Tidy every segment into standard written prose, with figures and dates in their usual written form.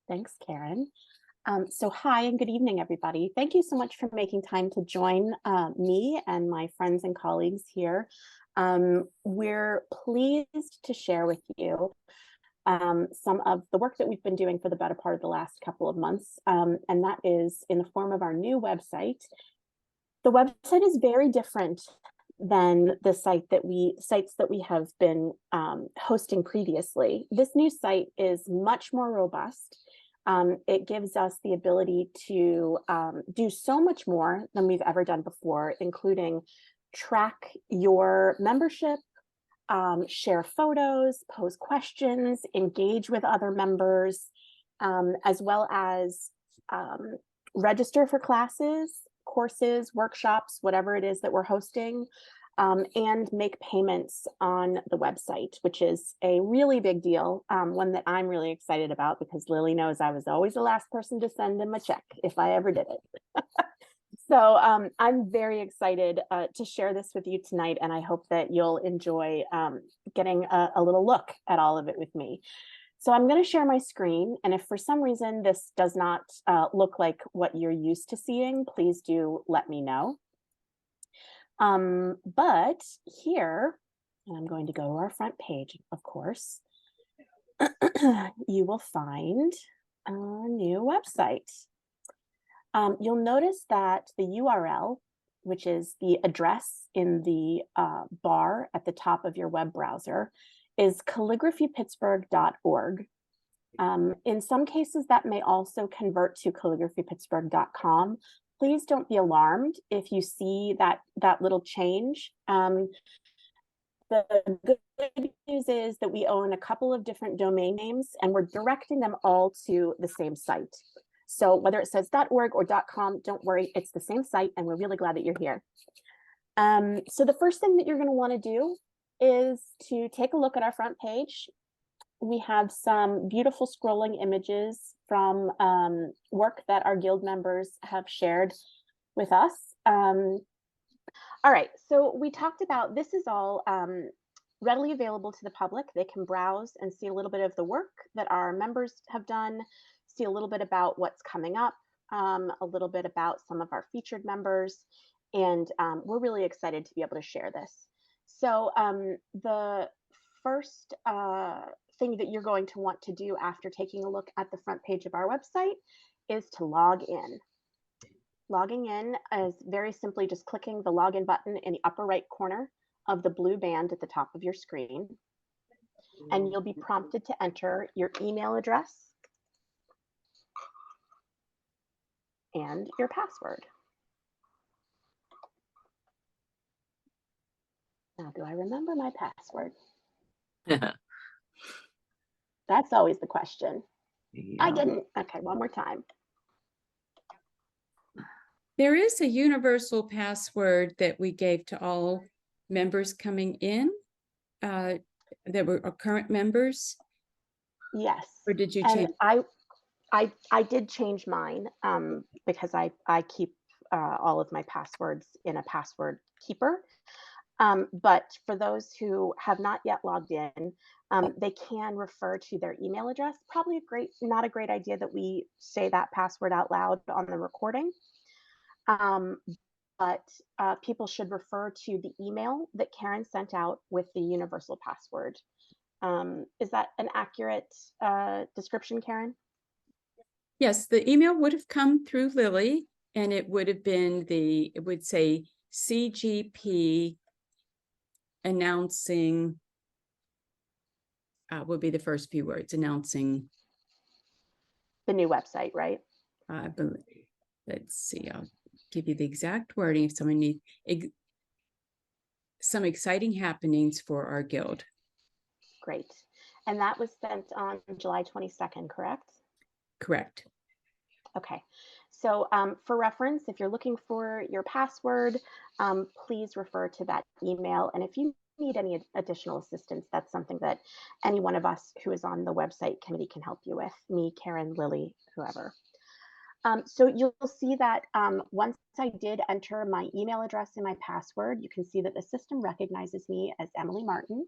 Thanks, Karen. So hi and good evening, everybody. Thank you so much for making time to join me and my friends and colleagues here. We're pleased to share with you some of the work that we've been doing for the better part of the last couple of months, and that is in the form of our new website. The website is very different than the sites that we have been hosting previously. This new site is much more robust. It gives us the ability to do so much more than we've ever done before, including track your membership, share photos, pose questions, engage with other members, as well as register for classes, courses, workshops, whatever it is that we're hosting, and make payments on the website, which is a really big deal, one that I'm really excited about because Lily knows I was always the last person to send him a check if I ever did it. So I'm very excited to share this with you tonight, and I hope that you'll enjoy getting a little look at all of it with me. So I'm going to share my screen, and if for some reason this does not look like what you're used to seeing, please do let me know. But here, and I'm going to go to our front page, of course, you will find a new website. You'll notice that the URL, which is the address in the bar at the top of your web browser, is calligraphypittsburgh.org. In some cases, that may also convert to calligraphypittsburgh.com. Please don't be alarmed if you see that little change. The good news is that we own a couple of different domain names, and we're directing them all to the same site. So whether it says .org or .com, don't worry, it's the same site, and we're really glad that you're here. So the first thing that you're going to want to do is to take a look at our front page. We have some beautiful scrolling images from work that our guild members have shared with us. All right, so we talked about this is all readily available to the public. They can browse and see a little bit of the work that our members have done, see a little bit about what's coming up, a little bit about some of our featured members, and we're really excited to be able to share this. So the first thing that you're going to want to do after taking a look at the front page of our website is to log in. Logging in is very simply just clicking the login button in the upper right corner of the blue band at the top of your screen. And you'll be prompted to enter your email address and your password. Now, do I remember my password? That's always the question. Yeah. I didn't. Okay, one more time. There is a universal password that we gave to all members coming in that were current members. Yes. Or did you change? I did change mine because I keep all of my passwords in a password keeper. But for those who have not yet logged in, they can refer to their email address. Probably not a great idea that we say that password out loud on the recording. But people should refer to the email that Karen sent out with the universal password. Is that an accurate description, Karen? Yes, the email would have come through Lily, and it would have been it would say CGP announcing, would be the first few words, announcing the new website, right? I believe. Let's see, I'll give you the exact wording if someone needs some exciting happenings for our guild. Great. And that was sent on July 22nd, correct? Correct. Okay. So for reference, if you're looking for your password, please refer to that email. And if you need any additional assistance, that's something that any one of us who is on the website committee can help you with, me, Karen, Lily, whoever. So you'll see that once I did enter my email address and my password, you can see that the system recognizes me as Emily Martin.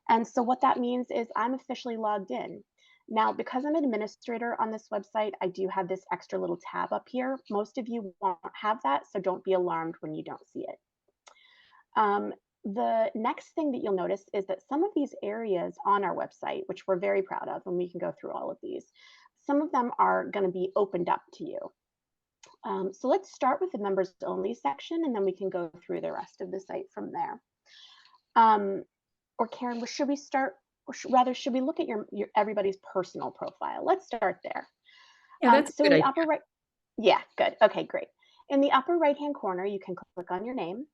And so what that means is I'm officially logged in. Now, because I'm an administrator on this website, I do have this extra little tab up here. Most of you won't have that, so don't be alarmed when you don't see it. The next thing that you'll notice is that some of these areas on our website, which we're very proud of, and we can go through all of these, some of them are going to be opened up to you. So let's start with the members only section, and then we can go through the rest of the site from there. Or Karen, should we start, or rather, should we look at your everybody's personal profile? Let's start there. Yeah, that's so a good in the idea. upper right, yeah, good. Okay, great. In the upper right-hand corner, you can click on your name,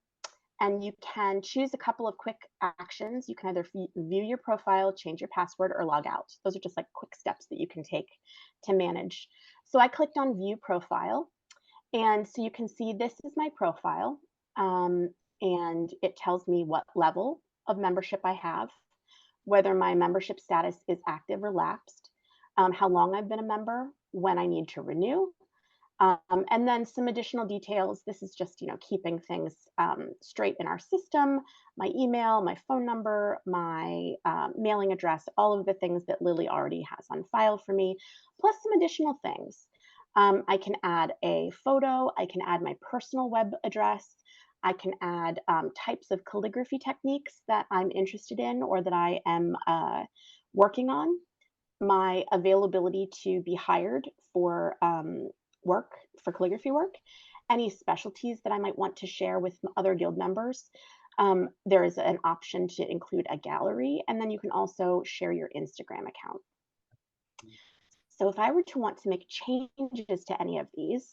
and you can choose a couple of quick actions. You can either view your profile, change your password, or log out. Those are just like quick steps that you can take to manage. So I clicked on view profile, and so you can see this is my profile, and it tells me what level of membership I have, whether my membership status is active or lapsed, how long I've been a member, when I need to renew, and then some additional details. This is just, keeping things straight in our system, my email, my phone number, my mailing address, all of the things that Lily already has on file for me, plus some additional things. I can add a photo, I can add my personal web address, I can add types of calligraphy techniques that I'm interested in or that I am working on, my availability to be hired for for calligraphy work, any specialties that I might want to share with other guild members. There is an option to include a gallery, and then you can also share your Instagram account. So if I were to want to make changes to any of these,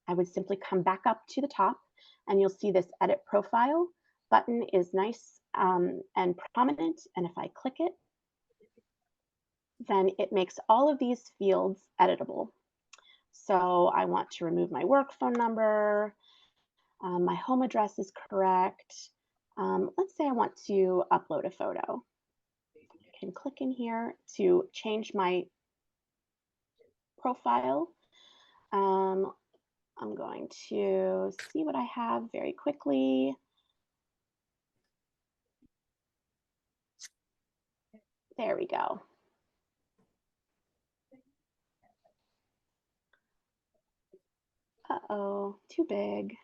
I would simply come back up to the top, and you'll see this edit profile button is nice and prominent. And if I click it, then it makes all of these fields editable. So I want to remove my work phone number. My home address is correct. Let's say I want to upload a photo. I can click in here to change my profile. I'm going to see what I have very quickly. There we go. Uh-oh, too big.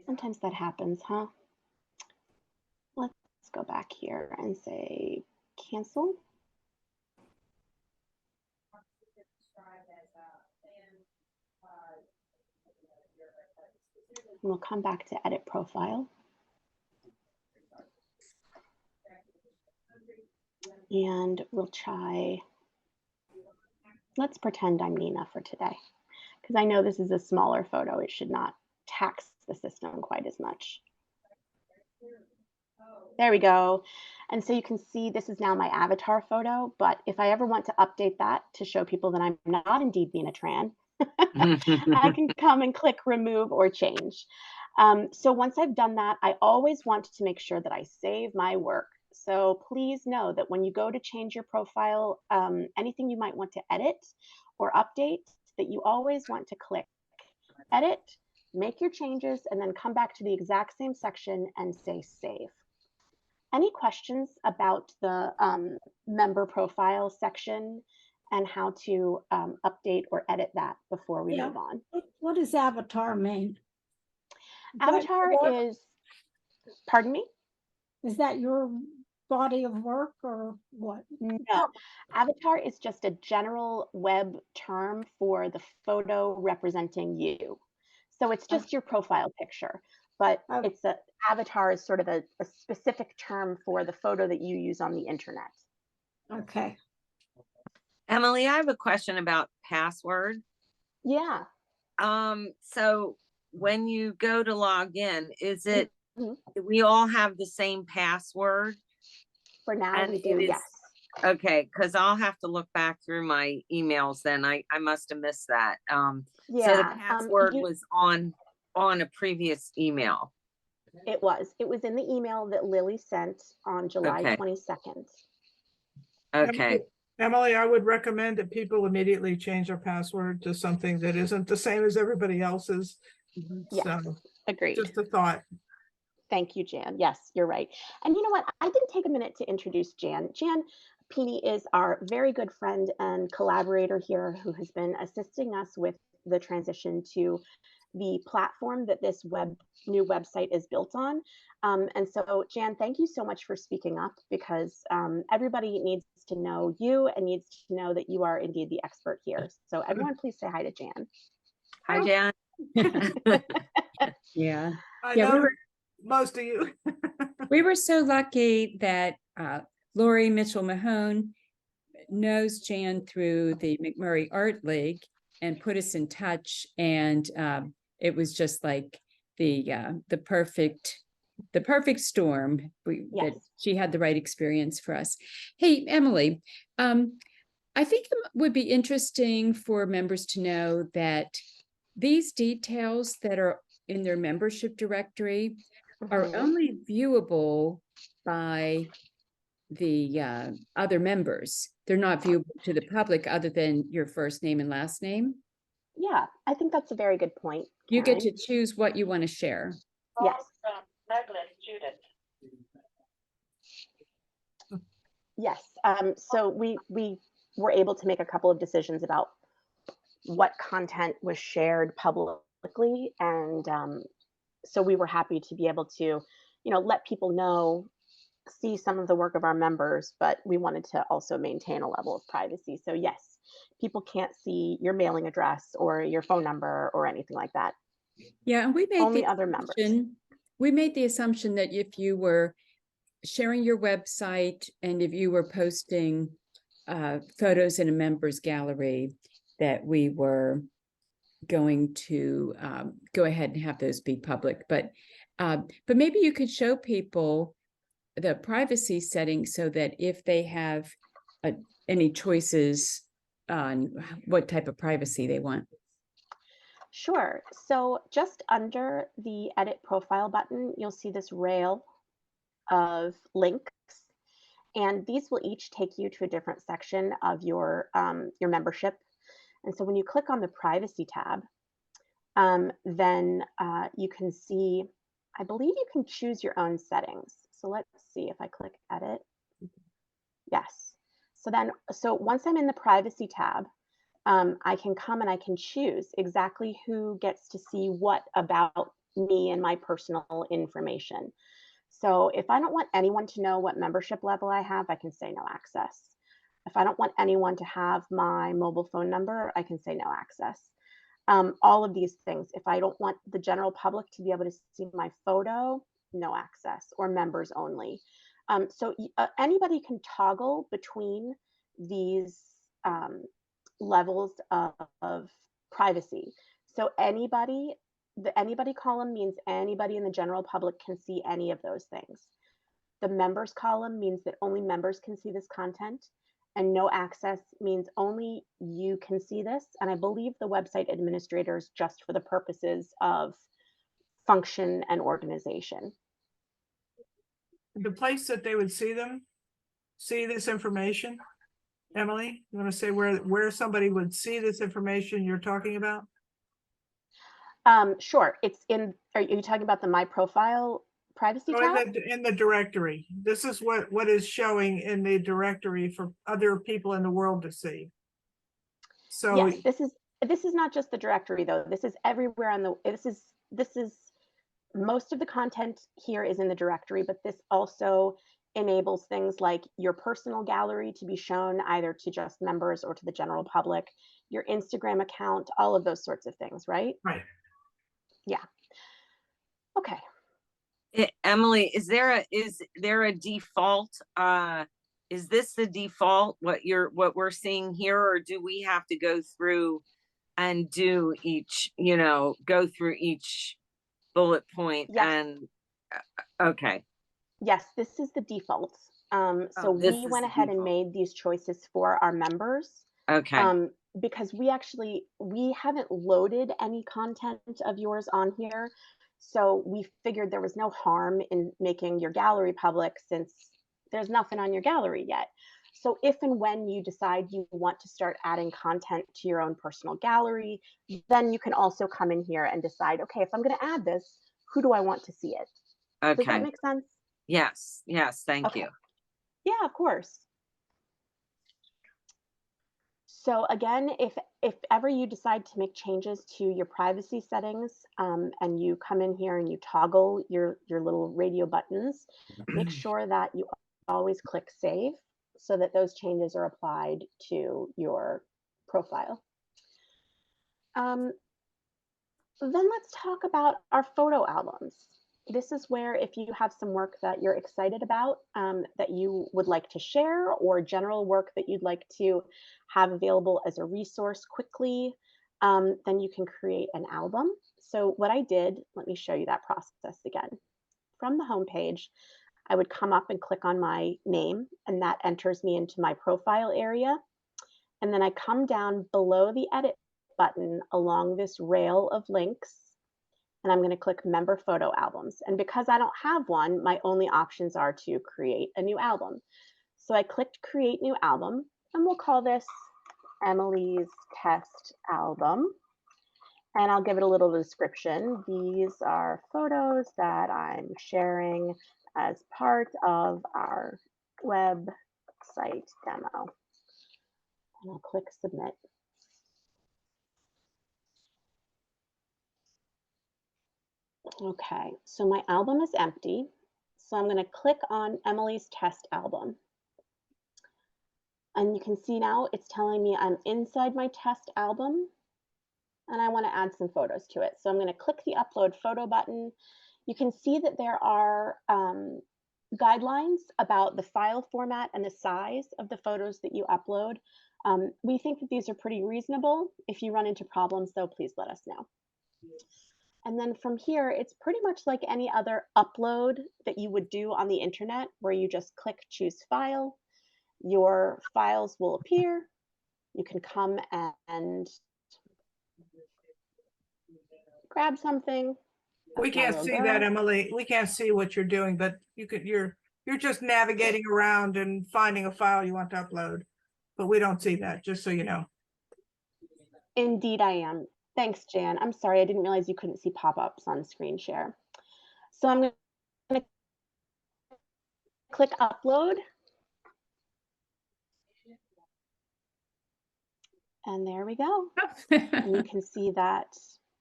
Sometimes that happens, huh? Let's go back here and say cancel. And we'll come back to edit profile. And we'll try, let's pretend I'm Nina for today, because I know this is a smaller photo. It should not tax the system quite as much. There we go. And so you can see this is now my avatar photo, but if I ever want to update that to show people that I'm not indeed Nina Tran, I can come and click remove or change. So once I've done that, I always want to make sure that I save my work. So please know that when you go to change your profile, anything you might want to edit or update, that you always want to click edit, make your changes, and then come back to the exact same section and say save. Any questions about the member profile section and how to update or edit that before we move on? What does avatar mean? Avatar is, pardon me? Is that your body of work or what? No, avatar is just a general web term for the photo representing you. So it's just your profile picture, but it's a avatar is sort of a specific term for the photo that you use on the internet. Okay. Emily, I have a question about password. Yeah. So when you go to log in, is it, we all have the same password? For now, we do, yes. Okay, because I'll have to look back through my emails then. I must have missed that. Yeah, so the password was on a previous email. It was in the email that Lily sent on July 22nd. Okay. Emily, I would recommend that people immediately change their password to something that isn't the same as everybody else's. Yes, So, agreed. just a thought. Thank you, Jan. Yes, you're right. And you know what? I didn't take a minute to introduce Jan. Jan Pini is our very good friend and collaborator here who has been assisting us with the transition to the platform that this new website is built on. And so, Jan, thank you so much for speaking up, because everybody needs to know you and needs to know that you are indeed the expert here. So everyone, please say hi to Jan. Hi, Jan. Yeah. I Yeah, we know were most of you. we were so lucky that Lori Mitchell Mahone knows Jan through the McMurray Art League and put us in touch. And it was just like the perfect storm. That Yes. she had the right experience for us. Hey, Emily, I think it would be interesting for members to know that these details that are in their membership directory are Mhm. only viewable by the other members. They're not viewable to the public other than your first name and last name. Yeah, I think that's a very good point, You get Karen. to choose what you want to share. Yes. Yes. So we were able to make a couple of decisions about what content was shared publicly, and so we were happy to be able to, let people know, see some of the work of our members, but we wanted to also maintain a level of privacy. So yes, people can't see your mailing address or your phone number or anything like that. Yeah, and we made Only the other members. we made the assumption that if you were sharing your website and if you were posting photos in a members gallery, that we were going to go ahead and have those be public. But maybe you could show people the privacy settings so that if they have any choices on what type of privacy they want. Sure. So just under the edit profile button, you'll see this rail of links, and these will each take you to a different section of your membership. And so when you click on the privacy tab, then you can see, I believe you can choose your own settings. So let's see if I click edit. Yes. So once I'm in the privacy tab, I can come and I can choose exactly who gets to see what about me and my personal information. So if I don't want anyone to know what membership level I have, I can say no access. If I don't want anyone to have my mobile phone number, I can say no access. All of these things. If I don't want the general public to be able to see my photo, no access, or members only. So anybody can toggle between these levels of privacy. So the anybody column means anybody in the general public can see any of those things. The members column means that only members can see this content, and no access means only you can see this. And I believe the website administrators just for the purposes of function and organization. The place that they would see this information. Emily, you want to say where somebody would see this information you're talking about? Sure. It's in, are you talking about the My Profile privacy Oh, tab? in the directory. This is what is showing in the directory for other people in the world to see. So Yes, this is not just the directory though. This is everywhere on the, this is most of the content here is in the directory, but this also enables things like your personal gallery to be shown either to just members or to the general public, your Instagram account, all of those sorts of things, right? right. Yeah. Okay. Emily, is there a default? Is this the default, what we're seeing here, or do we have to go through and do each, go through each bullet point? Yes. And okay. Yes, this is the default. So this we is went the ahead and default. made these choices for our members. Okay. Because we haven't loaded any content of yours on here. So we figured there was no harm in making your gallery public since there's nothing on your gallery yet. So if and when you decide you want to start adding content to your own personal gallery, then you can also come in here and decide, okay, if I'm going to add this, who do I want to see it? Does that Okay, make sense? yes, yes, thank Okay. you. Yeah, of course. So again, if ever you decide to make changes to your privacy settings, and you come in here and you toggle your little radio buttons, make sure that you always click save so that those changes are applied to your profile. Then let's talk about our photo albums. This is where if you have some work that you're excited about, that you would like to share, or general work that you'd like to have available as a resource quickly, then you can create an album. So what I did, let me show you that process again. From the home page, I would come up and click on my name, and that enters me into my profile area. And then I come down below the edit button along this rail of links, and I'm going to click member photo albums. And because I don't have one, my only options are to create a new album. So I clicked create new album, and we'll call this Emily's test album. And I'll give it a little description. These are photos that I'm sharing as part of our website demo. And I'll click submit. Okay, so my album is empty. So I'm going to click on Emily's test album. And you can see now it's telling me I'm inside my test album and I want to add some photos to it. So I'm going to click the upload photo button. You can see that there are guidelines about the file format and the size of the photos that you upload. We think that these are pretty reasonable. If you run into problems though, please let us know. And then from here, it's pretty much like any other upload that you would do on the internet, where you just click choose file. Your files will appear. You can come and grab something. We That's my can't little see that, girl. Emily. We can't see what you're doing, but you're just navigating around and finding a file you want to upload. But we don't see that, just so you know. Indeed, I am. Thanks, Jan. I'm sorry, I didn't realize you couldn't see pop-ups on screen share. So I'm going to click upload. And there we go. And you can see that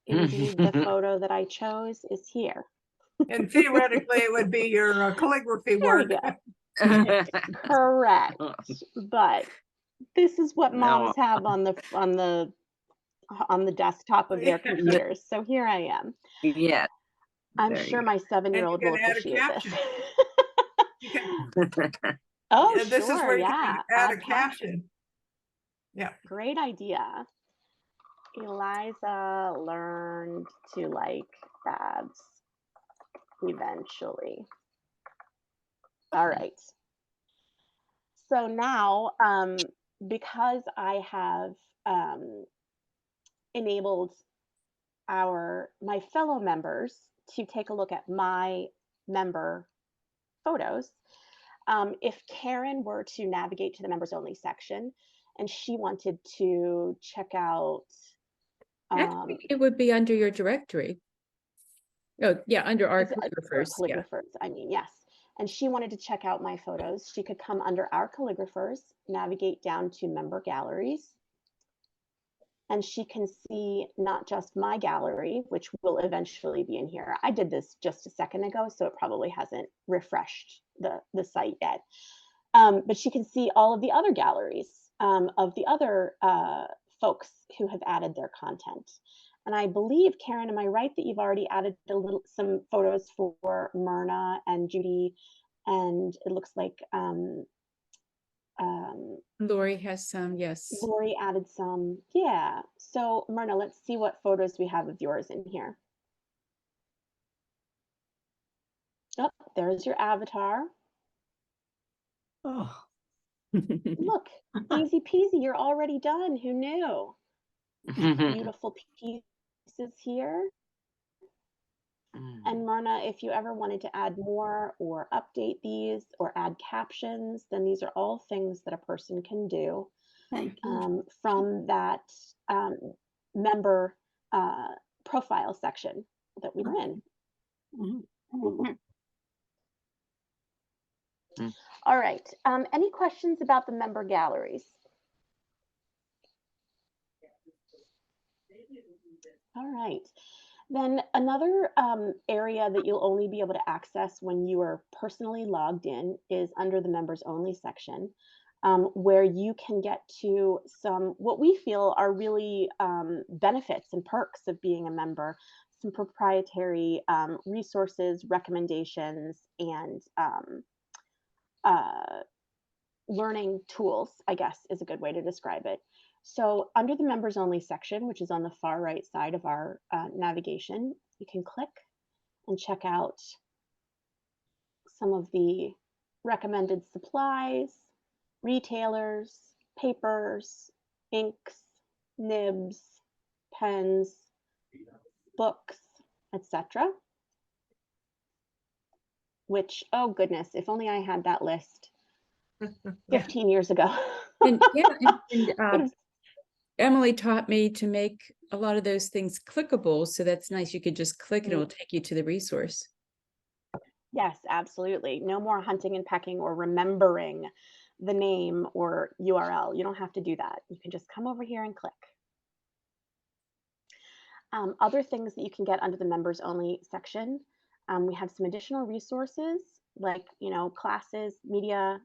indeed the photo that I chose is here. And theoretically, it would be your calligraphy There we work. go. Correct. But this is what moms No. have on the desktop of their computers. So here I am. Yeah. I'm There sure you my And you 7-year-old will can add a appreciate this. caption. You can, Oh, this is sure, where you yeah. can add a text. caption. Yeah. Great idea. Eliza learned to like crabs eventually. All right. So now, because I have enabled my fellow members to take a look at my member photos, if Karen were to navigate to the members only section and she wanted to check out, Actually, it would be under your directory. Oh, yeah, under our is it- calligraphers, yeah. calligraphers, I mean, yes. And she wanted to check out my photos, she could come under our calligraphers, navigate down to member galleries, and she can see not just my gallery, which will eventually be in here. I did this just a second ago, so it probably hasn't refreshed the site yet. But she can see all of the other galleries of the other folks who have added their content. And I believe, Karen, am I right that you've already added some photos for Myrna and Judy, and it looks like Lori has some, yes. Lori added some. Yeah. So Myrna, let's see what photos we have of yours in here. Oh, there's your avatar. Oh, Look, easy peasy, you're already done. Who knew? Beautiful pieces here. And Myrna, if you ever wanted to add more or update these or add captions, then these are all things that a person can do Thank you. from that member profile section that we were in. Mhm. Mm. All right. Any questions about the member galleries? All right. Then another area that you'll only be able to access when you are personally logged in is under the members only section, where you can get to some what we feel are really benefits and perks of being a member, some proprietary resources, recommendations, and uh, learning tools, I guess is a good way to describe it. So under the members only section, which is on the far right side of our navigation, you can click and check out some of the recommended supplies, retailers, papers, inks, nibs, pens, books, etc. Which, oh goodness, if only I had that list 15 years ago. And yeah, and, Would have Emily taught me to make a lot of those things clickable. So that's nice. You could just click and it will take you to the resource. Yes, absolutely. No more hunting and pecking or remembering the name or URL. You don't have to do that. You can just come over here and click. Other things that you can get under the members only section, we have some additional resources like, classes, media,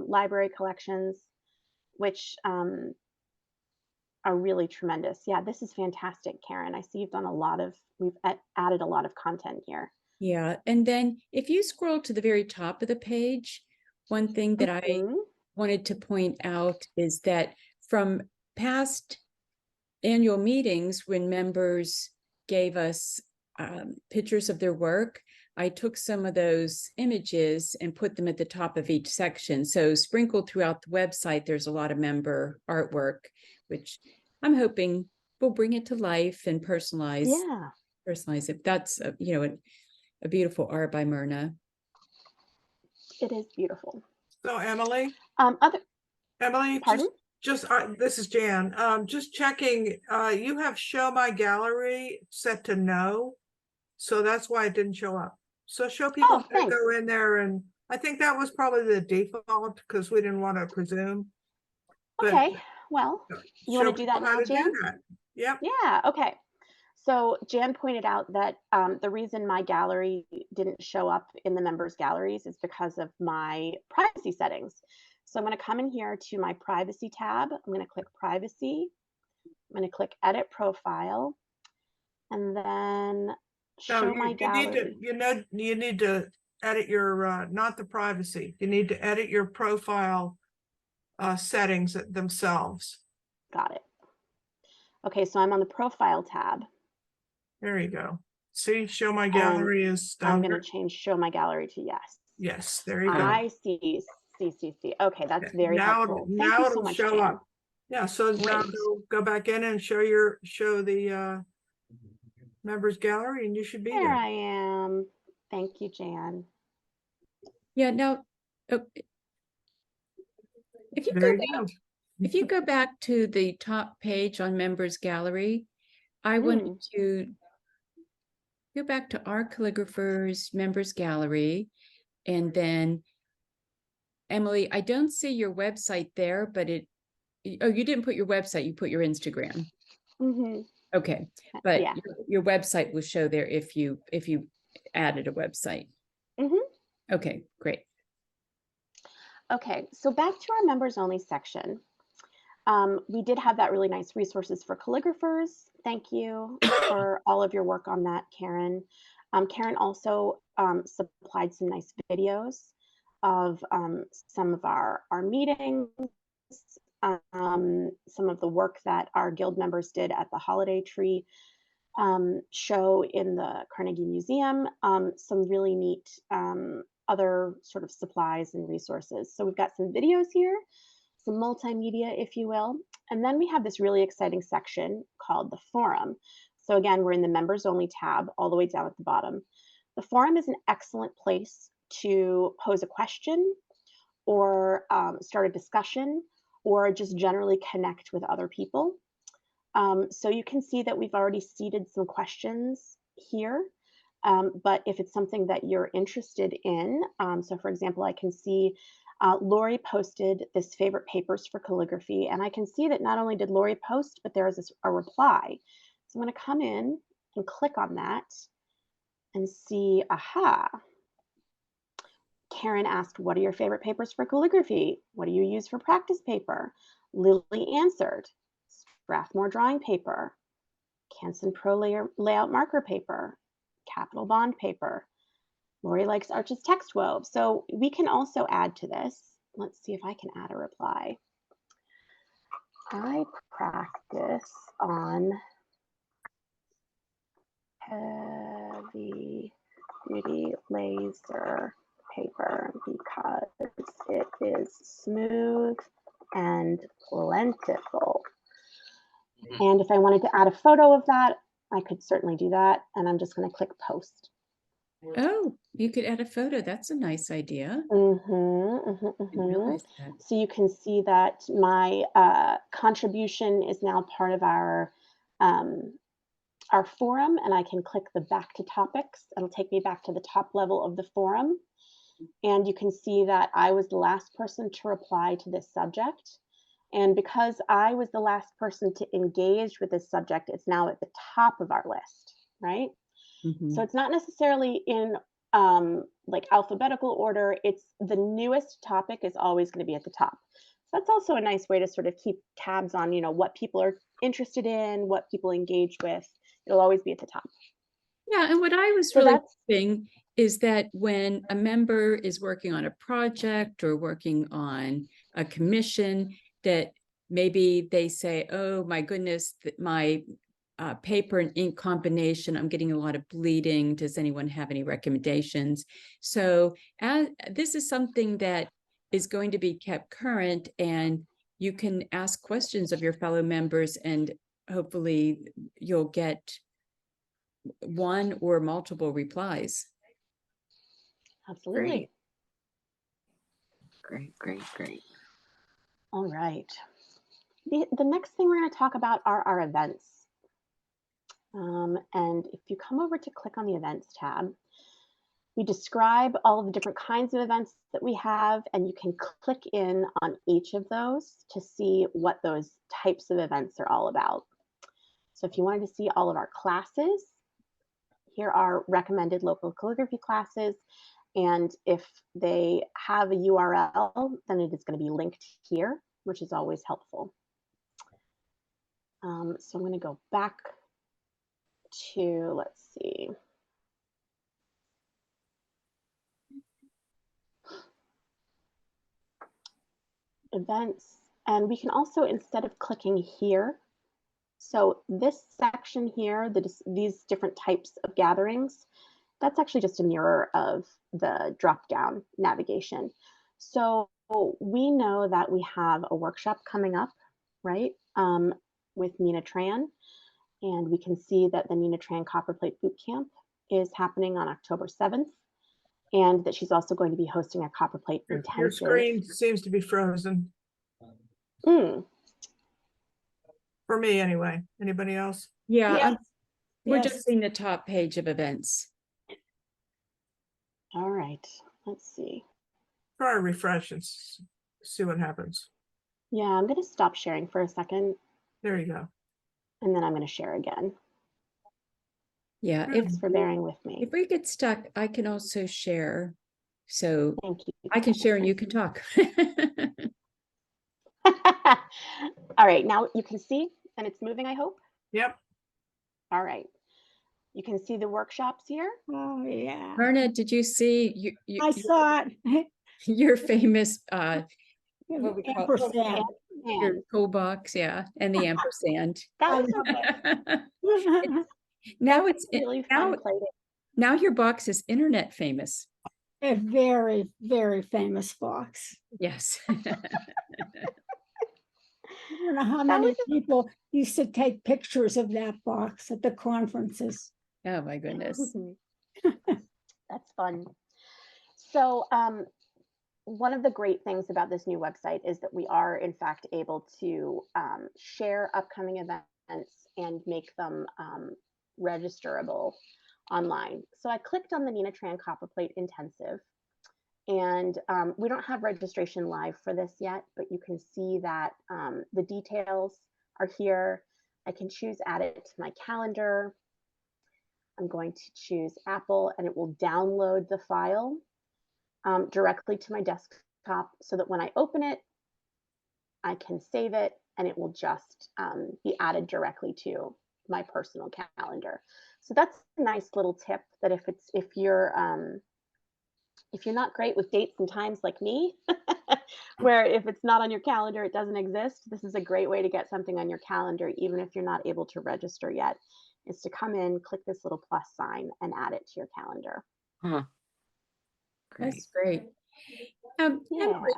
library collections, which are really tremendous. Yeah, this is fantastic, Karen. I see you've done we've added a lot of content here. Yeah. And then if you scroll to the very top of the page, one thing that I Mhm. wanted to point out is that from past annual meetings, when members gave us pictures of their work, I took some of those images and put them at the top of each section. So sprinkled throughout the website, there's a lot of member artwork, which I'm hoping will bring it to life and personalize it. That's a beautiful art by Myrna. It is beautiful. So Emily, Pardon? this is Jan. Just checking, you have show my gallery set to no. So that's why it didn't show up. So show people how to thanks. go in there, and I think that was probably the default because we didn't want to presume. But Okay, well, you want show to do that people how now, to do Jan? that. Yep. Yeah, okay. So Jan pointed out that the reason my gallery didn't show up in the members galleries is because of my privacy settings. So I'm going to come in here to my privacy tab. I'm going to click privacy. I'm going to click edit profile and then show my gallery. You need to edit your not the privacy. You need to edit your profile settings themselves. Got it. Okay, so I'm on the profile tab. There you go. See, show my gallery is I'm down going there. to change show my gallery to yes. Yes, there you go. I see. Okay, that's very helpful. Thank Now you so it'll much, show Jan. up. Yeah, so now Great. go back in and show the members gallery, and you should be There there. I am. Thank you, Jan. Yeah. Now, if you There go you go. If you go back to the top page on members gallery, I wanted to go back to our calligraphers members gallery. And then Emily, I don't see your website there, but you didn't put your website, you put your Instagram. Mm-hmm. Okay. But Yeah. your website will show there if you added a website. Mm-hmm. Okay, great. Okay, so back to our members only section. We did have that really nice resources for calligraphers. Thank you for all of your work on that, Karen. Karen also supplied some nice videos of some of our meetings, some of the work that our guild members did at the Holiday Tree show in the Carnegie Museum, some really neat other sort of supplies and resources. So we've got some videos here, some multimedia, if you will. And then we have this really exciting section called the forum. So again, we're in the members only tab all the way down at the bottom. The forum is an excellent place to pose a question or start a discussion or just generally connect with other people. So you can see that we've already seeded some questions here. But if it's something that you're interested in, so for example, I can see Lori posted this favorite papers for calligraphy, and I can see that not only did Lori post, but there is a reply. So I'm going to come in and click on that and see, aha, Karen asked, what are your favorite papers for calligraphy? What do you use for practice paper? Lily answered, Strathmore drawing paper, Canson Pro layout marker paper, Capital Bond paper. Lori likes Arches text wove. So we can also add to this. Let's see if I can add a reply. I practice on heavy duty laser paper because it is smooth and plentiful. And if I wanted to add a photo of that, I could certainly do that. And I'm just going to click post. Oh, you could add a photo. That's a nice idea. Didn't realize that. So you can see that my contribution is now part of our forum, and I can click the back to topics. It'll take me back to the top level of the forum. And you can see that I was the last person to reply to this subject. And because I was the last person to engage with this subject, it's now at the top of our list, right? Mhm. So it's not necessarily in like alphabetical order. It's the newest topic is always going to be at the top. So that's also a nice way to sort of keep tabs on, you know, what people are interested in, what people engage with. It'll always be at the top. Yeah, and what I was So really that's hoping is that when a member is working on a project or working on a commission, that maybe they say, oh my goodness, my paper and ink combination, I'm getting a lot of bleeding. Does anyone have any recommendations? So this is something that is going to be kept current, and you can ask questions of your fellow members, and hopefully you'll get one or multiple replies. absolutely. Great. All right. The next thing we're going to talk about are our events. And if you come over to click on the events tab, we describe all of the different kinds of events that we have, and you can click in on each of those to see what those types of events are all about. So if you wanted to see all of our classes, here are recommended local calligraphy classes. And if they have a URL, then it is going to be linked here, which is always helpful. So I'm going to go back to, let's see. Events. And we can also, instead of clicking here, so this section here, these different types of gatherings, that's actually just a mirror of the drop-down navigation. So we know that we have a workshop coming up, right, with Nina Tran. And we can see that the Nina Tran Copperplate Bootcamp is happening on October 7th, and that she's also going to be hosting a Copperplate Your intensive. screen seems to be frozen. For me, anyway. Anybody else? Yeah, Yes, we're yes. just seeing the top page of events. All right, let's see. Try a refresh and see what happens. Yeah, I'm going to stop sharing for a second, There you go. and then I'm going to share again. Yeah, Thanks for bearing with me. if we get stuck, I can also share. So Thank you. I can share and you can talk. All right, now you can see, and it's moving, I hope. Yep. All right. You can see the workshops here. Oh, yeah. Myrna, did you see I saw it. your famous what we call it? Ampersand. Your And toolbox, yeah, and the ampersand. that I was love it. Now it's really fun play. now your box is internet famous. A very, very famous box. Yes. I don't know how That many was people used to take pictures of that box at the conferences. Oh my goodness. That's fun. So one of the great things about this new website is that we are in fact able to share upcoming events and make them registerable online. So I clicked on the Nina Tran Copperplate Intensive, and we don't have registration live for this yet, but you can see that the details are here. I can choose add it to my calendar. I'm going to choose Apple, and it will download the file directly to my desktop so that when I open it, I can save it and it will just be added directly to my personal calendar. So that's a nice little tip that if you're not great with dates and times like me, where if it's not on your calendar, it doesn't exist, this is a great way to get something on your calendar, even if you're not able to register yet, is to come in, click this little plus sign and add it to your calendar. Huh. Great. That's great. Yeah. Emily,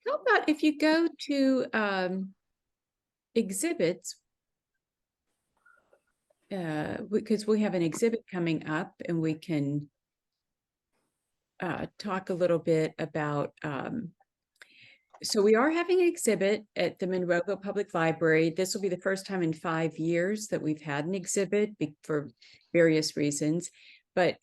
how about if you go to exhibits, because we have an exhibit coming up, and we can talk a little bit about, so we are having an exhibit at the Monroeville Public Library. This will be the first time in 5 years that we've had an exhibit for various reasons. But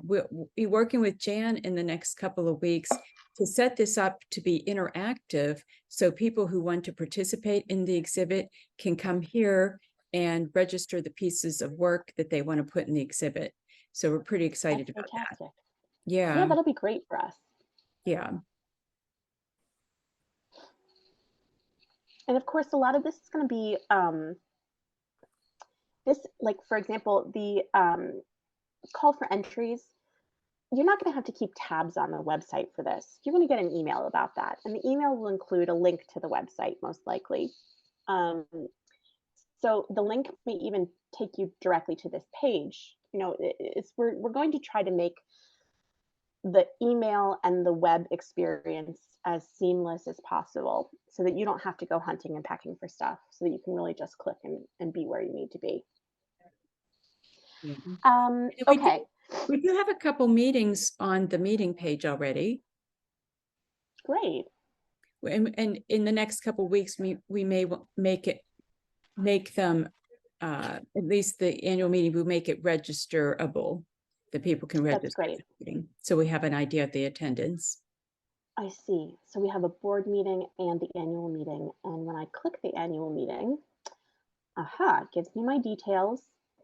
we'll be working with Jan in the next couple of weeks to set this up to be interactive, so people who want to participate in the exhibit can come here and register the pieces of work that they want to put in the exhibit. So we're pretty excited That's about that. fantastic. Yeah, Yeah, that'll be great for us. yeah. And of course, a lot of this is going to be this, like, for example, the call for entries. You're not going to have to keep tabs on the website for this. You're going to get an email about that. And the email will include a link to the website, most likely. So the link may even take you directly to this page. You know, we're going to try to make the email and the web experience as seamless as possible so that you don't have to go hunting and pecking for stuff, so that you can really just click and be where you need to be. Yeah. Okay. We do have a couple meetings on the meeting page already. Great. And in the next couple of weeks, we may make them, at least the annual meeting, we'll make it registerable, that people can That's register. great. for the meeting, so we have an idea of the attendance. I see. So we have a board meeting and the annual meeting. And when I click the annual meeting, it gives me my details,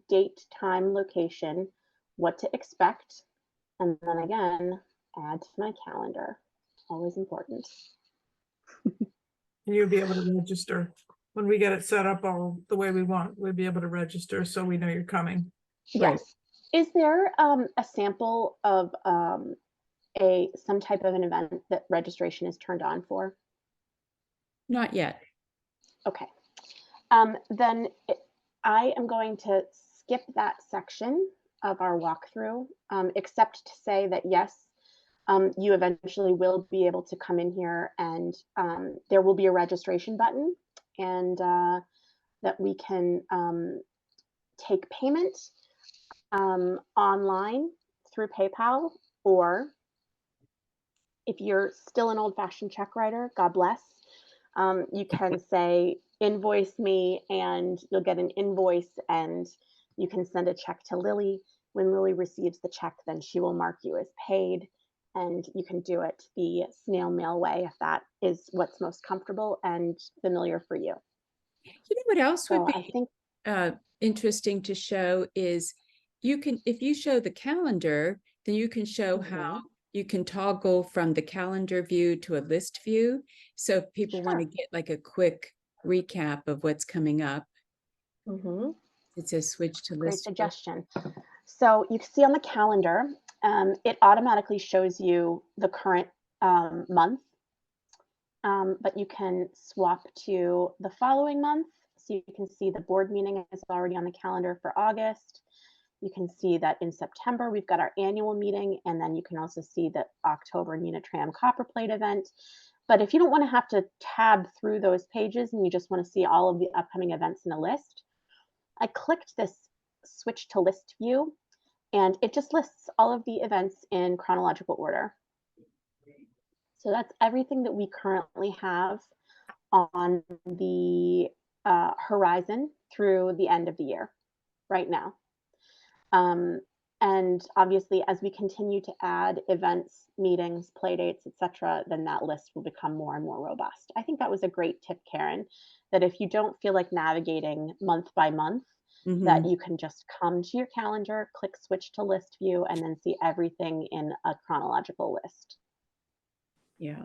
date, time, location, what to expect, and then again, add to my calendar. Always important. And you'll be able to register. When we get it set up all the way we want, we'll be able to register so we know you're coming. Right. Yes. Is there a sample of some type of an event that registration is turned on for? Not yet. Okay. Then I am going to skip that section of our walkthrough, except to say that yes, you eventually will be able to come in here, and there will be a registration button, and that we can take payment online through PayPal, or if you're still an old-fashioned check writer, God bless, you can say invoice me, and you'll get an invoice, and you can send a check to Lily. When Lily receives the check, then she will mark you as paid, and you can do it the snail mail way if that is what's most comfortable and familiar for you. You know what else So would I be think interesting to show is, if you show the calendar, then you can show how you can toggle from the calendar view to a list view. So if people want to get like a quick recap of what's coming up, it says switch to great list view. suggestion. So you can see on the calendar, it automatically shows you the current month, but you can swap to the following month. So you can see the board meeting is already on the calendar for August. You can see that in September, we've got our annual meeting, and then you can also see the October Nina Tran Copperplate event. But if you don't want to have to tab through those pages and you just want to see all of the upcoming events in a list, I clicked this switch to list view, and it just lists all of the events in chronological order. So that's everything that we currently have on the horizon through the end of the year right now. And obviously, as we continue to add events, meetings, play dates, etc., then that list will become more and more robust. I think that was a great tip, Karen, that if you don't feel like navigating month by month, that Mhm. you can just come to your calendar, click switch to list view, and then see everything in a chronological list. Yeah.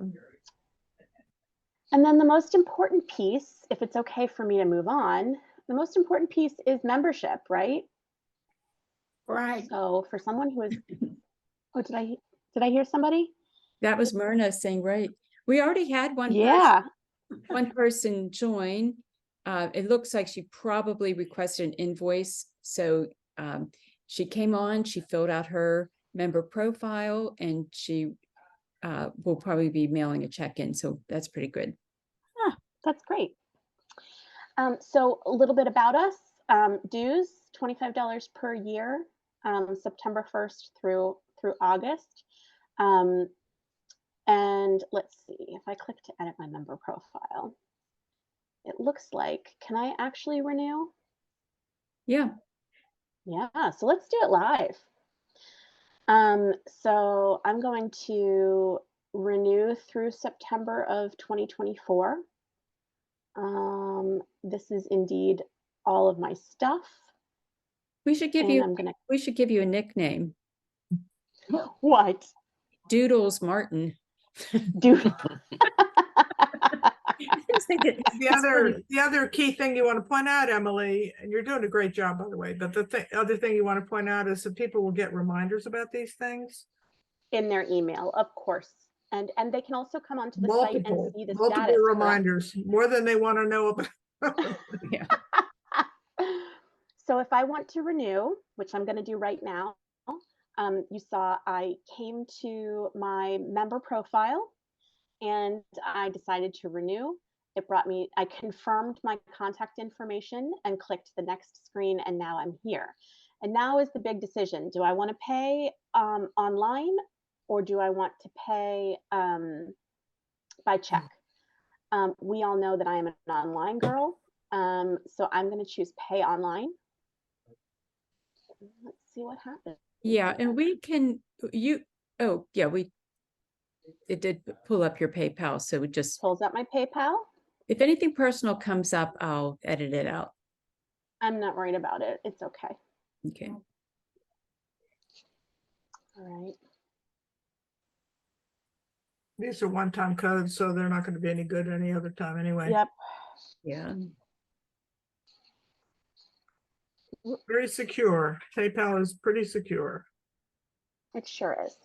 And then the most important piece, if it's okay for me to move on, the most important piece is membership, right? Right. So for someone who is, oh, did I hear somebody? That was Myrna saying, right. We already had Yeah. one person join. It looks like she probably requested an invoice. So she came on, she filled out her member profile, and she will probably be mailing a check in. So that's pretty good. That's great. So a little bit about us. Dues, $25 per year, September 1st through August. And let's see, if I click to edit my member profile, it looks like, can I actually renew? Yeah. Yeah, so let's do it live. So I'm going to renew through September of 2024. This is indeed all of my stuff. We should give And you I'm gonna a nickname. what? Doodles Martin. Do The other key thing you want to point out, Emily, and you're doing a great job, by the way, but the other thing you want to point out is that people will get reminders about these things. in their email, of course. And they can also come onto the site and see the Multiple status. Correct? reminders, more than they want to know about. Yeah. So if I want to renew, which I'm going to do right now, you saw I came to my member profile and I decided to renew. It brought me, I confirmed my contact information and clicked the next screen, and now I'm here. And now is the big decision. Do I want to pay online, or do I want to pay by check? We all know that I am an online girl, so I'm going to choose pay online. Let's see what happens. Yeah, and we can it did pull up your PayPal, so it just Pulls up my PayPal. if anything personal comes up, I'll edit it out. I'm not worried about it. It's okay. Okay. All right. These are one-time codes, so they're not going to be any good any other time anyway. Yep. Yeah. Very secure. PayPal is pretty secure. It sure is.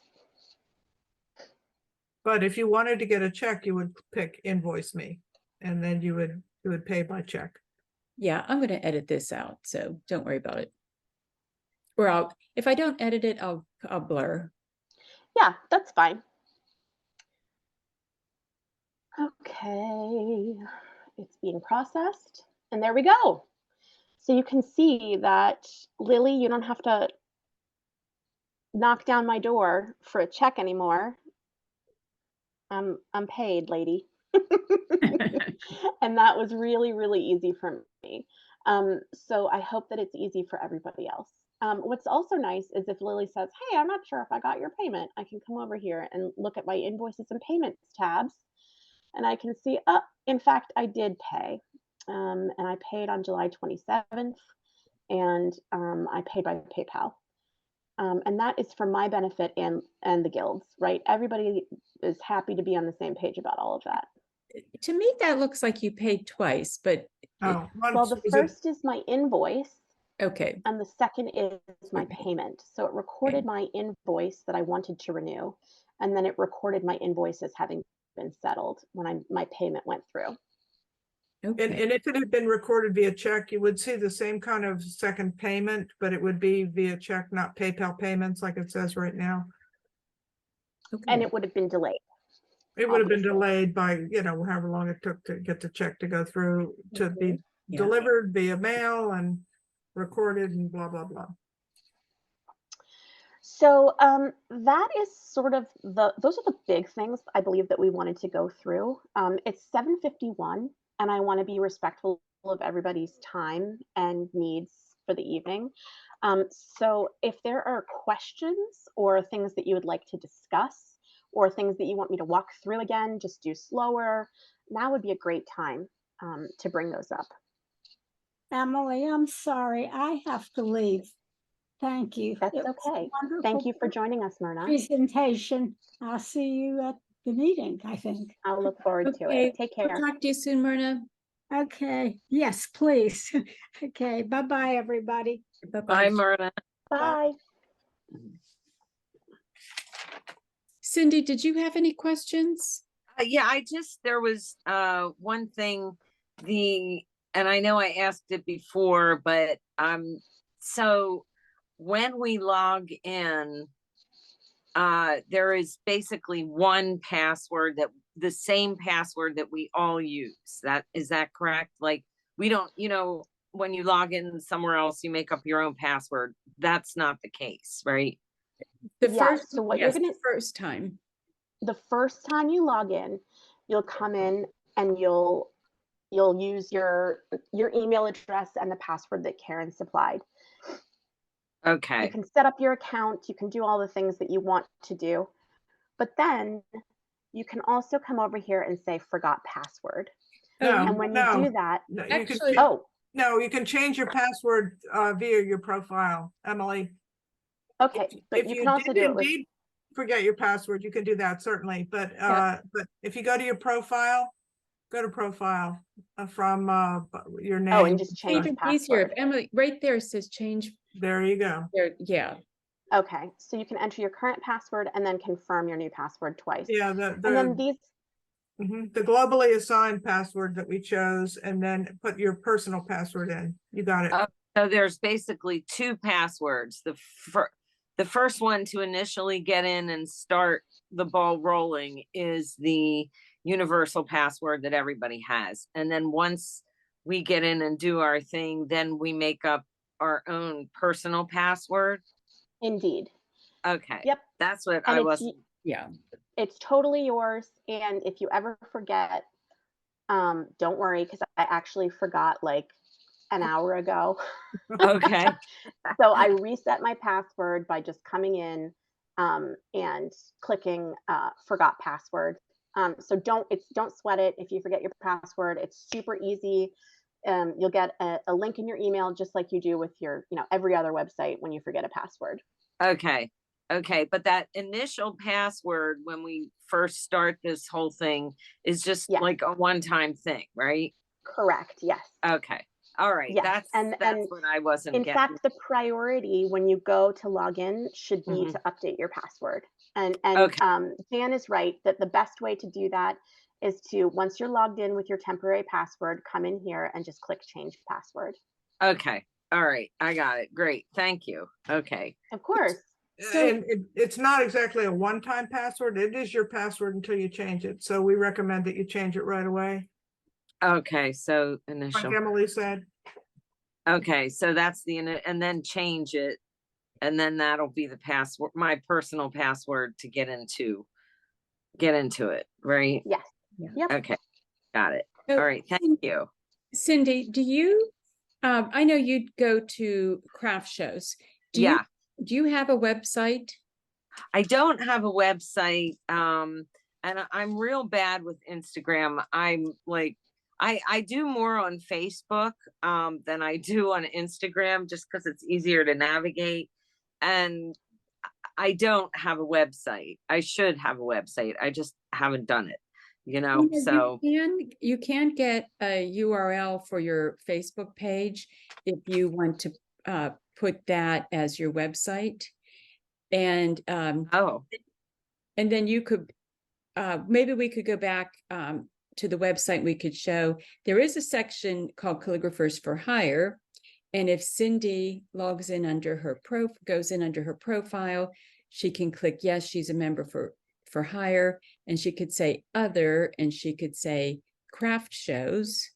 But if you wanted to get a check, you would pick invoice me, and then you would pay by check. Yeah, I'm going to edit this out, so don't worry about it. Or if I don't edit it, I'll blur. Yeah, that's fine. Okay, it's being processed, and there we go. So you can see that, Lily, you don't have to knock down my door for a check anymore. I'm paid, lady. And that was really, really easy for me. So I hope that it's easy for everybody else. What's also nice is if Lily says, hey, I'm not sure if I got your payment, I can come over here and look at my invoices and payments tabs. And I can see, in fact, I did pay. And I paid on July 27th, and I paid by PayPal. And that is for my benefit and the guilds, right? Everybody is happy to be on the same page about all of that. To me, that looks like you paid twice, but Oh, Well, the first is my invoice, okay. and the second is my payment. So it recorded my invoice that I wanted to renew, and then it recorded my invoice as having been settled when my payment went through. Okay. And if it had been recorded via check, you would see the same kind of second payment, but it would be via check, not PayPal payments like it says right now. Okay. And it would have been delayed. It would have been Obviously. delayed by, however long it took to get the check to go through, to be Yeah. delivered via mail and recorded and blah, blah, blah. So that is sort of those are the big things I believe that we wanted to go through. It's 7:51, and I want to be respectful of everybody's time and needs for for the evening. So if there are questions or things that you would like to discuss or things that you want me to walk through again, just do slower, now would be a great time to bring those up. Emily, I'm sorry, I have to leave. Thank you. That's It was a okay. Thank wonderful you for joining us, Myrna. presentation. I'll see you at the meeting, I think. I'll look forward to Okay, it. Take we'll care. talk to you soon, Myrna. Okay, yes, please. Okay, bye-bye, everybody. Bye, Bye-bye. Myrna. Bye. Cindy, did you have any questions? Yeah, there was one thing, and I know I asked it before, but so when we log in, there is basically one password, that the same password that we all use. Is that correct? Like, we don't, when you log in somewhere else, you make up your own password. That's not the case, right? The Yeah, first, so what yes, you're gonna the first time. the first time you log in, you'll come in and you'll use your email address and the password that Karen supplied. You Okay. can set up your account, you can do all the things that you want to do, but then you can also come over here and say forgot password. No, And when you no, do that, no, you can, Actually- oh, no, you can change your password via your profile, Emily. okay, but If you you can also did do it with, indeed forget your password, you can do that certainly, but Yeah. but if you go to your profile, go to profile from your name. oh, and just change Even easier, if password. Emily, right there says change There you go. there, yeah. Okay, so you can enter your current password and then confirm your new password twice. Yeah, And then these, the globally assigned password that we chose, and then put your personal password in. You got it. Oh, so there's basically two passwords. The first one to initially get in and start the ball rolling is the universal password that everybody has. And then once we get in and do our thing, then we make up our own personal password. indeed. Okay. Yep. That's what And I it's, wasn't. Yeah. it's totally yours. And if you ever forget, don't worry, because I actually forgot like an hour ago. Okay. So I reset my password by just coming in and clicking forgot password. So don't sweat it if you forget your password. It's super easy. You'll get a link in your email just like you do with your, every other website when you forget a password. Okay. Okay. But that initial password when we first start this whole thing is just Yes. like a one-time thing, right? Correct. Yes. Okay. All right. Yes. That's And what I wasn't in getting. fact, the priority when you go to log in should be Mhm. to update your password. And Okay. Dan is right that the best way to do that is to, once you're logged in with your temporary password, come in here and just click change password. Okay. All right. I got it. Great. Thank you. Okay. Of course. So- And it's not exactly a one-time password. It is your password until you change it. So we recommend that you change it right away. Okay. So Like initial. Emily said. Okay. So that's and then change it. And then that'll be the password, my personal password to get into it. Right. Yes. Yeah. Yep. Okay. Got it. So, All right. Thank you. Cindy, do you, I know you'd go to craft shows. Yeah. Do you have a website? I don't have a website. And I'm real bad with Instagram. I'm like, I do more on Facebook than I do on Instagram just because it's easier to navigate. And I don't have a website. I should have a website. I just haven't done it, so. You can get a URL for your Facebook page if you want to put that as your website. And Oh, and then you could maybe we could go back to the website. We could show there is a section called Calligraphers for Hire. And if Cindy logs in under her goes in under her profile, she can click yes, she's a member for hire, and she could say other, and she could say craft shows,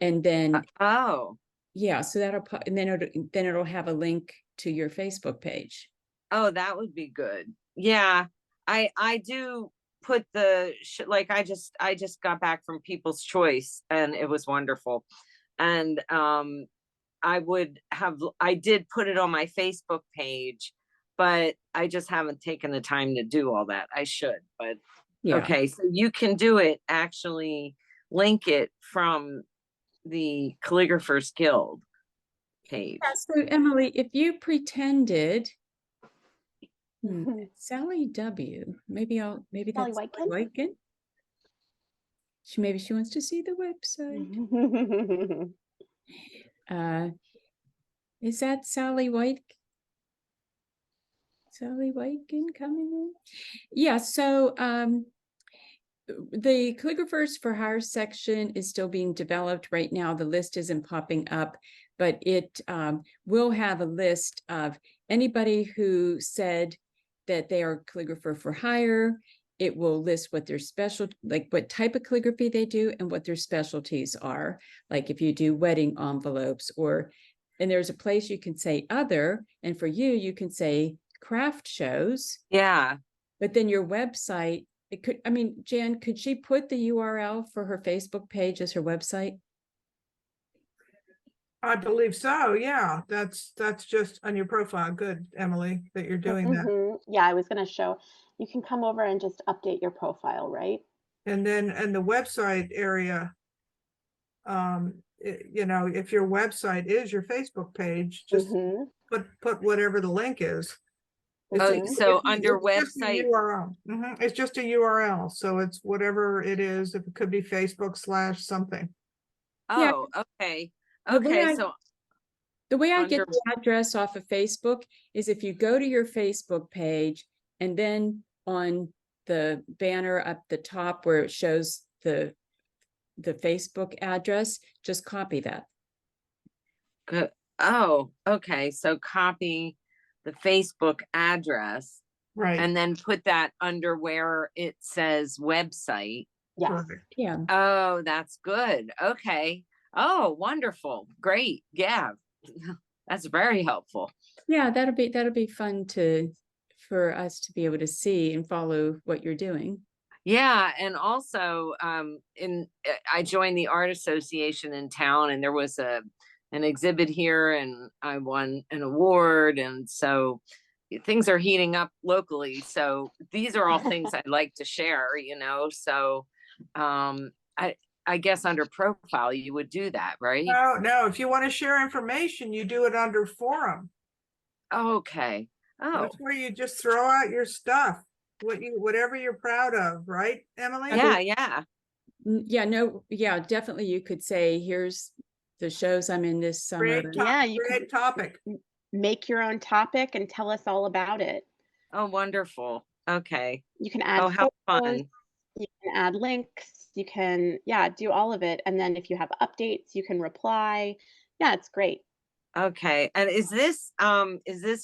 and then oh, yeah, so that'll and then it'll have a link to your Facebook page. oh, that would be good. Yeah, I do put like I just got back from People's Choice and it was wonderful. And I did put it on my Facebook page, but I just haven't taken the time to do all that. I should, but Yeah. okay, so you can do it, actually link it from the Calligraphers Guild page. Yeah, so Emily, if you pretended Sally W, maybe Sally that's Sally Whitekin? Whitekin. Maybe she wants to see the website. Is that Sally White? Sally Whitekin coming in? Yeah, so the Calligraphers for Hire section is still being developed right now. The list isn't popping up, but it will have a list of anybody who said that they are calligrapher for hire. It will list what their like what type of calligraphy they do and what their specialties are. Like if you do wedding envelopes and there's a place you can say other, and for you can say craft shows. Yeah, But then your website, Jan, could she put the URL for her Facebook page as her website? I believe so. Yeah, that's just on your profile. Good, Emily, that you're doing that. Mhm. Yeah, I was going to show, you can come over and just update your profile, right? And then in the website area, you know, if your website is your Facebook page, just Mhm, put whatever the link is. It's Oh, a- so it's a- under it's just a website- URL. It's just a URL, so it's whatever it is. It could be Facebook / something. Yeah. oh, okay, The way okay, I- so The way I get Under- the address off of Facebook is if you go to your Facebook page and then on the banner up the top where it shows the Facebook address, just copy that. good. Oh, okay, so copy the Facebook address Right. and then put that under where it says website. yes. Perfect. Yeah. Oh, that's good. Okay. Oh, wonderful. Great. Yeah. That's very helpful. Yeah, that'll be fun for us to be able to see and follow what you're doing. Yeah, and also I joined the art association in town, and there was an exhibit here, and I won an award, and so things are heating up locally. So these are all things I'd like to share, you know. So I guess under profile you would do that, right? No, if you want to share information, you do it under forum. Okay. Oh, That's where you just throw out your stuff, whatever you're proud of, right, Emily? yeah, yeah. Yeah, no, yeah, definitely you could say, here's the shows I'm in this summer. Yeah, you could- Create topic. Make your own topic and tell us all about it. Oh, wonderful. Okay. You can add Oh, how photos, fun. you can add links, you can, yeah, do all of it. And then if you have updates, you can reply. Yeah, it's great. Okay. And is this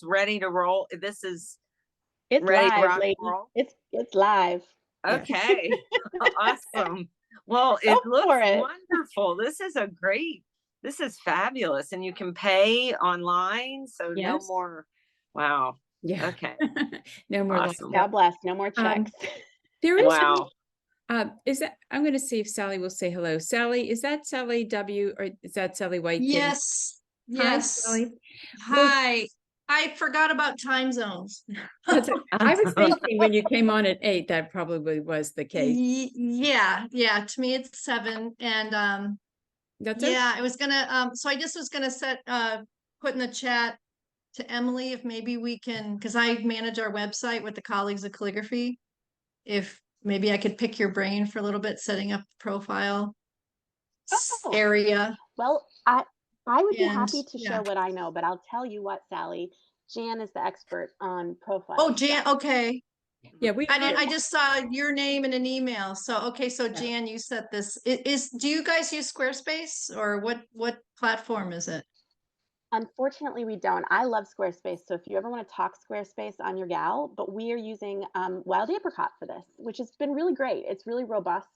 ready to roll? This is It's ready to live, rock and lady. roll? It's live. Okay. Awesome. Well, Go it looks for it. wonderful. This is fabulous. And you can pay online. So no Yes. more. Wow. Yeah. Okay. No more. Awesome. God bless. No more checks. There is. Wow. Is that, I'm going to see if Sally will say hello. Sally, is that Sally W or is that Sally White? Yes, Hi, yes. Sally. Hi. I forgot about time zones. I was thinking when you came on at 8, that probably was the case. Yeah. To me, it's 7, and That's okay. yeah, I was gonna. So I just was gonna put in the chat to Emily if maybe we can, because I manage our website with the Colleagues of Calligraphy. If maybe I could pick your brain for a little bit, setting up the profile Oh. area. Well, I would be happy And, to yeah. share what I know, but I'll tell you what, Sally, Jan is the expert on profile. Oh, Jan. Okay. Yeah, we. I just saw your name in an email. So, okay. So Jan, you set this. Do you guys use Squarespace, or what platform is it? Unfortunately, we don't. I love Squarespace. So if you ever want to talk Squarespace, I'm your gal. But we are using Wild Apricot for this, which has been really great. It's really robust.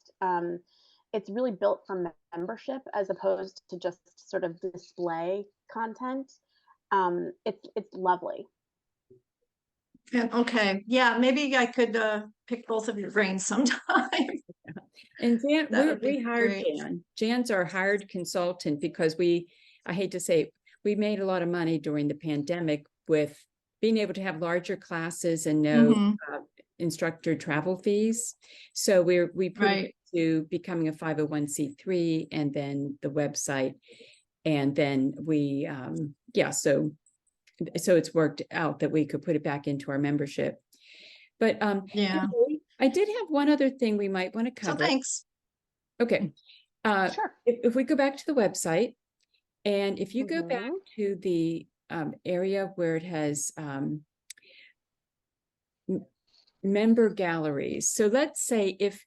It's really built for membership as opposed to just sort of display content. It's lovely. Yeah, okay. Yeah, maybe I could pick both of your brains sometime. And Jan, That would we be hired great. Jan. Jan's our hired consultant because I hate to say it, we made a lot of money during the pandemic with being able to have larger classes and no Mhm. instructor travel fees. So we put Right. it to becoming a 501c3 and then the website. And then we, so it's worked out that we could put it back into our membership. But Yeah. Emily, I did have one other thing we might want to So cover. thanks. Okay. Sure. If we go back to the website, and if you go back Mhm. to the area where it has member galleries. So let's say if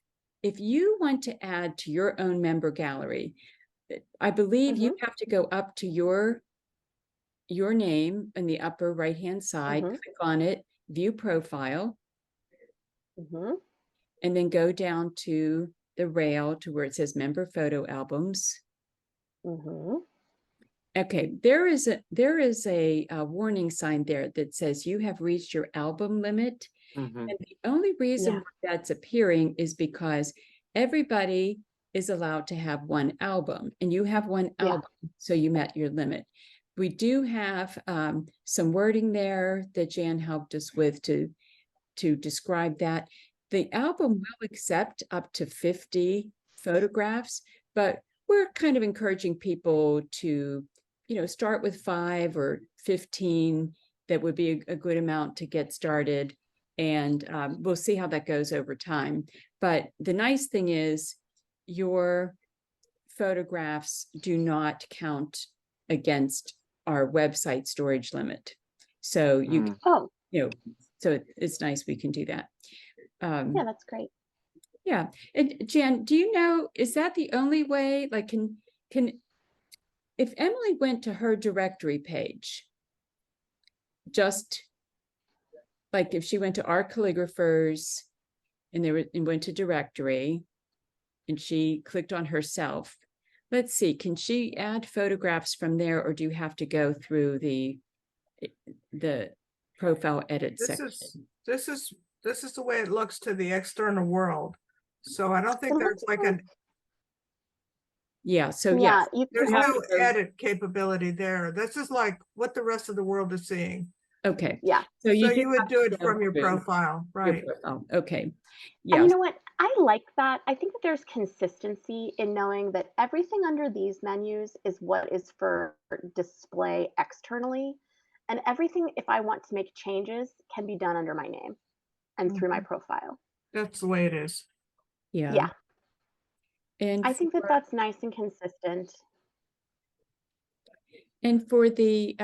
you want to add to your own member gallery, I believe you have to go up to your name in the upper right-hand side, Mhm. click on it, view profile, Mhm. and then go down to the rail to where it says member photo albums. Mhm. Okay, there is a warning sign there that says you have reached your album limit. Mhm. And the only reason Yeah. why that's appearing is because everybody is allowed to have one album, and you have one Yeah. album, so you met your limit. We do have some wording there that Jan helped us with to describe that. The album will accept up to 50 photographs, but we're kind of encouraging people to, start with 5 or 15. That would be a good amount to get started. And we'll see how that goes over time. But the nice thing is your photographs do not count against our website storage limit. So you, Oh, so it's nice we can do that. yeah, that's great. Yeah. And Jan, do you know, is that the only way, like, can, if Emily went to her directory page, just like if she went to our calligraphers and went to directory and she clicked on herself, let's see, can she add photographs from there, or do you have to go through the profile edit This section? this is the way it looks to the external world. So I don't think It there's looks like like- an, Yeah, so Yeah, yes, you there's can have no to go- edit capability there. This is like what the rest of the world is seeing. okay. Yeah. So So do you would have do to it go from your through profile, your right? profile. Okay. And Yes. you know what? I like that. I think that there's consistency in knowing that everything under these menus is what is for display externally. And everything, if I want to make changes, can be done under my name and through my profile. That's the way it is. Yeah. Yeah. And I think that that's nice and consistent. and for the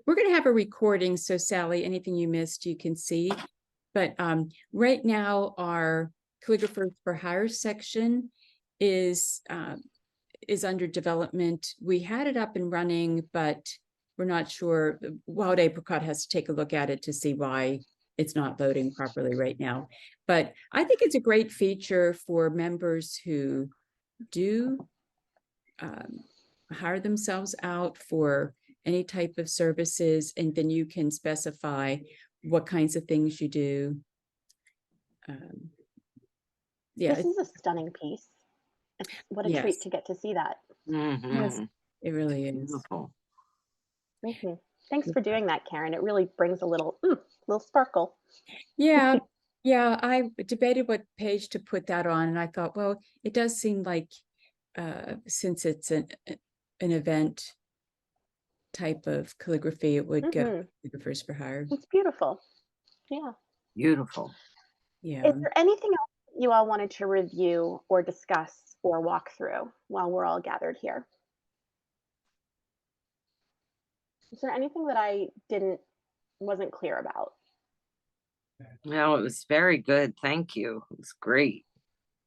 we're going to have a recording, so Sally, anything you missed you can see. But right now our Calligraphers for Hire section is under development. We had it up and running, but we're not sure. Wild Apricot has to take a look at it to see why it's not loading properly right now. But I think it's a great feature for members who do hire themselves out for any type of services, and then you can specify what kinds of things you do. Yeah, This is a stunning piece. It's what a Yes. treat to get to see that. Mhm. it really is. Beautiful. Mhm. Thanks for doing that, Karen. It really brings a little sparkle. Yeah, yeah. I debated what page to put that on, and I thought, well, it does seem like since it's an event type of calligraphy, it would go Mhm. Calligraphers for Hire. It's beautiful. Yeah. Beautiful. Yeah. Is there anything else you all wanted to review or discuss or walk through while we're all gathered here? Is there anything that I wasn't clear about? No, it was very good. Thank you. It was great.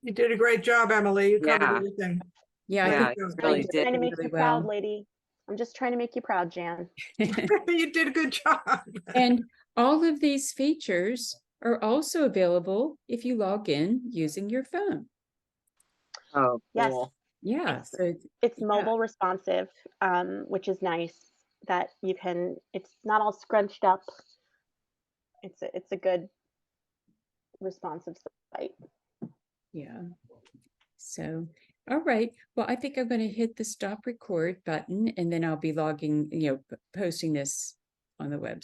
You did a great job, Emily. You covered Yeah. everything. Yeah, Yeah, I think you it's really I'm just did trying to make really you proud, well. lady. I'm just trying to make you proud, Jan. You did a good job. And all of these features are also available if you log in using your phone. Oh, Yes. cool. Yeah, so It's yeah. mobile responsive, which is nice that it's not all scrunched up. It's a good responsive site. Yeah. So, All right. Well, I think I'm going to hit the stop record button and then I'll be logging, posting this on the website.